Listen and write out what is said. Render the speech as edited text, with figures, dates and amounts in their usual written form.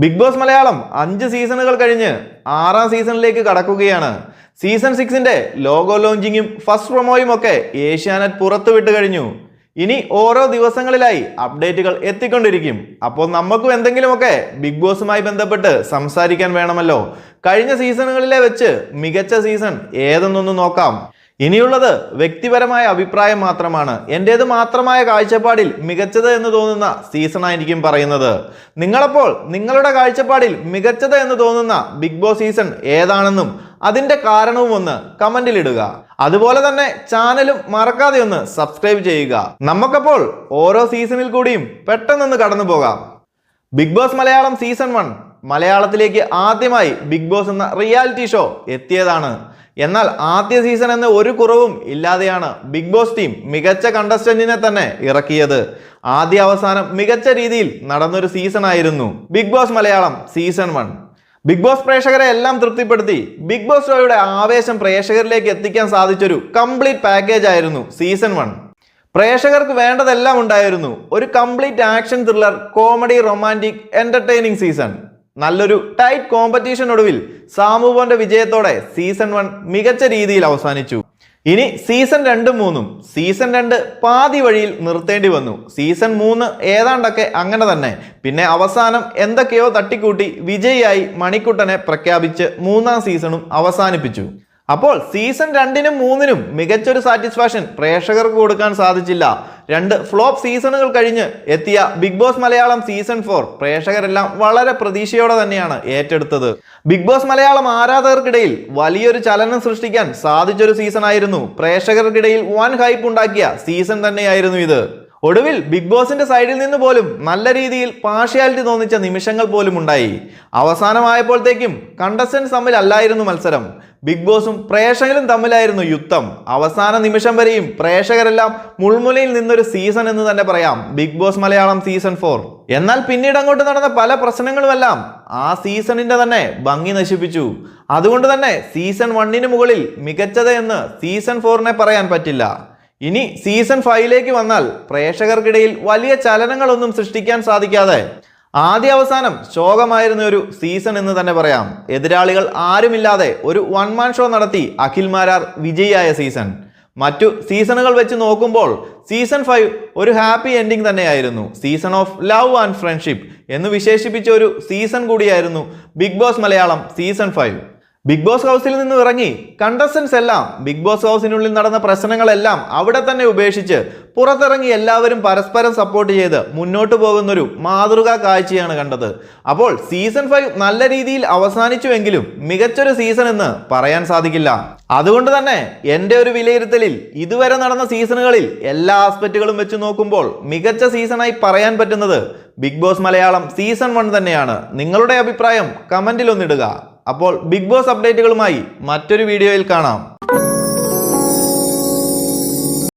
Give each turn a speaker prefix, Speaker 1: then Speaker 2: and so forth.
Speaker 1: Big Boss Malayalam 5 സീസണുകൾ കഴിഞ്ഞ് 6ാം സീസണിലേക്ക് കടക്കുകയാണ്. Season 6ന്റെ logo ലോഞ്ചിങ്ങും first പ്രൊമോയും ഒക്കെ ഏഷ്യാനെറ്റ് പുറത്തുവിട്ട് കഴിഞ്ഞു. ഇനി ഓരോ ദിവസങ്ങളിലായി അപ്ഡേറ്റുകൾ എത്തിക്കൊണ്ടിരിക്കും. അപ്പോൾ നമുക്കും എന്തെങ്കിലുമൊക്കെ ബിഗ് ബോസുമായി ബന്ധപ്പെട്ട് സംസാരിക്കാൻ വേണമല്ലോ. കഴിഞ്ഞ സീസണുകളിലെ വെച്ച് മികച്ച സീസൺ ഏതെന്നൊന്ന് നോക്കാം. ഇനിയുള്ളത് വ്യക്തിപരമായ അഭിപ്രായം മാത്രമാണ്. എൻ്റേത് മാത്രമായ കാഴ്ചപ്പാടിൽ മികച്ചത് എന്ന് തോന്നുന്ന സീസണായിരിക്കും പറയുന്നത്. നിങ്ങളപ്പോൾ നിങ്ങളുടെ കാഴ്ചപ്പാടിൽ മികച്ചത് എന്ന് തോന്നുന്ന ബിഗ് ബോസ് സീസൺ ഏതാണെന്നും അതിന്റെ കാരണവും ഒന്ന് കമന്റിൽ ഇടുക. അതുപോലെ തന്നെ ചാനലും മറക്കാതെ ഒന്ന് സബ്സ്ക്രൈബ് ചെയ്യുക. നമുക്കപ്പോൾ ഓരോ സീസണിൽ കൂടിയും പെട്ടെന്നൊന്ന് കടന്നു പോകാം. ബിഗ് ബോസ് മലയാളം സീസൺ 1 മലയാളത്തിലേക്ക് ആദ്യമായി ബിഗ് ബോസ് എന്ന റിയാലിറ്റി ഷോ എത്തിയതാണ്. എന്നാൽ ആദ്യ സീസൺ എന്ന ഒരു കുറവും ഇല്ലാതെയാണ് ബിഗ് ബോസ് ടീം മികച്ച കണ്ടസ്റ്റന്റിനെ തന്നെ ഇറക്കിയത്. ആദ്യ അവസാനം മികച്ച രീതിയിൽ നടന്നൊരു സീസൺ ആയിരുന്നു Bigg Boss Malayalam season 1. Bigg Boss പ്രേക്ഷകരെ എല്ലാം തൃപ്തിപ്പെടുത്തി ബിഗ് ബോസ് ഷോയുടെ ആവേശം പ്രേക്ഷകരിലേക്ക് എത്തിക്കാൻ സാധിച്ചൊരു കംപ്ലീറ്റ് പാക്കേജ് ആയിരുന്നു സീസൺ 1. പ്രേക്ഷകർക്ക് വേണ്ടതെല്ലാം ഉണ്ടായിരുന്നു. ഒരു complete action thriller, comedy, romantic, entertaining season. നല്ലൊരു ടൈറ്റ് കോമ്പറ്റീഷൻ ഒടുവിൽ സാമുപോന്റെ വിജയത്തോടെ സീസൺ 1 മികച്ച രീതിയിൽ അവസാനിച്ചു. ഇനി സീസൺ 2ഉം 3ഉം. സീസൺ 2 പാതി വഴിയിൽ നിർത്തേണ്ടി വന്നു. സീസൺ 3 ഏതാണ്ടൊക്കെ അങ്ങനെ തന്നെ. പിന്നെ അവസാനം എന്തൊക്കെയോ തട്ടിക്കൂട്ടി വിജയിയായി മണിക്കുട്ടനെ പ്രഖ്യാപിച്ച് 3ാം സീസണും അവസാനിപ്പിച്ചു. അപ്പോൾ സീസൺ 2നും 3നും മികച്ചൊരു സാറ്റിസ്ഫാക്ഷൻ പ്രേക്ഷകർക്ക് കൊടുക്കാൻ സാധിച്ചില്ല. 2 ഫ്ലോപ്പ് സീസണുകൾ കഴിഞ്ഞ് എത്തിയ ബിഗ് ബോസ് മലയാളം സീസൺ 4 പ്രേക്ഷകരെല്ലാം വളരെ പ്രതീക്ഷയോടെ തന്നെയാണ് ഏറ്റെടുത്തത്. ബിഗ് ബോസ് മലയാളം ആരാധകർക്കിടയിൽ വലിയൊരു ചലനം സൃഷ്ടിക്കാൻ സാധിച്ചൊരു സീസൺ ആയിരുന്നു. പ്രേക്ഷകർക്കിടയിൽ വൻ ഹൈപ്പ് ഉണ്ടാക്കിയ സീസൺ തന്നെയായിരുന്നു ഇത്. ഒടുവിൽ ബിഗ് ബോസിന്റെ സൈഡിൽ നിന്ന് പോലും നല്ല രീതിയിൽ പാർഷ്യാലിറ്റി തോന്നിച്ച നിമിഷങ്ങൾ പോലും ഉണ്ടായി. അവസാനമായപ്പോഴത്തേക്കും കണ്ടസ്റ്റൻസ് തമ്മിൽ അല്ലായിരുന്നു മത്സരം, ബിഗ് ബോസും പ്രേക്ഷകരും തമ്മിലായിരുന്നു യുദ്ധം. അവസാന നിമിഷം വരെയും പ്രേക്ഷകരെല്ലാം മുൾമുലയിൽ നിന്നൊരു സീസൺ എന്ന് തന്നെ പറയാം ബിഗ് ബോസ് മലയാളം സീസൺ 4. എന്നാൽ പിന്നീട് അങ്ങോട്ട് നടന്ന പല പ്രശ്നങ്ങളുമെല്ലാം ആ സീസണിന്റെ തന്നെ ഭംഗി നശിപ്പിച്ചു. അതുകൊണ്ട് തന്നെ സീസൺ 1ന് മുകളിൽ മികച്ചത് എന്ന് സീസൺ 4നെ പറയാൻ പറ്റില്ല. ഇനി സീസൺ 5ലേക്ക് വന്നാൽ പ്രേക്ഷകർക്കിടയിൽ വലിയ ചലനങ്ങളൊന്നും സൃഷ്ടിക്കാൻ സാധിക്കാതെ ആദ്യ അവസാനം ശോകമായിരുന്ന ഒരു സീസൺ എന്ന് തന്നെ പറയാം. എതിരാളികൾ ആരുമില്ലാതെ ഒരു 1 മാൻ ഷോ നടത്തി അഖിൽ മാരാർ വിജയിയായ സീസൺ. മറ്റു സീസണുകൾ വെച്ച് നോക്കുമ്പോൾ സീസൺ 5 ഒരു ഹാപ്പി എൻഡിങ് തന്നെയായിരുന്നു. Season of love and friendship എന്ന് വിശേഷിപ്പിച്ച ഒരു സീസൺ കൂടിയായിരുന്നു Bigg Boss Malayalam season 5. Bigg Boss ഹൗസിൽ നിന്ന് ഇറങ്ങി കണ്ടസ്റ്റൻസ് എല്ലാം ബിഗ് ബോസ് ഹൗസിനുള്ളിൽ നടന്ന പ്രശ്നങ്ങളെല്ലാം അവിടെ തന്നെ ഉപേക്ഷിച്ച് പുറത്തിറങ്ങി എല്ലാവരും പരസ്പരം സപ്പോർട്ട് ചെയ്ത് മുന്നോട്ട് പോകുന്നൊരു മാതൃകാ കാഴ്ചയാണ് കണ്ടത്. അപ്പോൾ സീസൺ 5 നല്ല രീതിയിൽ അവസാനിച്ചുവെങ്കിലും മികച്ചൊരു സീസൺ എന്ന് പറയാൻ സാധിക്കില്ല. അതുകൊണ്ട് തന്നെ എൻ്റെ ഒരു വിലയിരുത്തലിൽ ഇതുവരെ നടന്ന സീസണുകളിൽ എല്ലാ ആസ്പെക്റ്റുകളും വെച്ച് നോക്കുമ്പോൾ മികച്ച സീസണായി പറയാൻ പറ്റുന്നത് ബിഗ് ബോസ് മലയാളം സീസൺ 1 തന്നെയാണ്. നിങ്ങളുടെ അഭിപ്രായം കമന്റിൽ ഒന്നിടുക. അപ്പോൾ ബിഗ് ബോസ് അപ്ഡേറ്റുകളുമായി മറ്റൊരു വീഡിയോയിൽ കാണാം.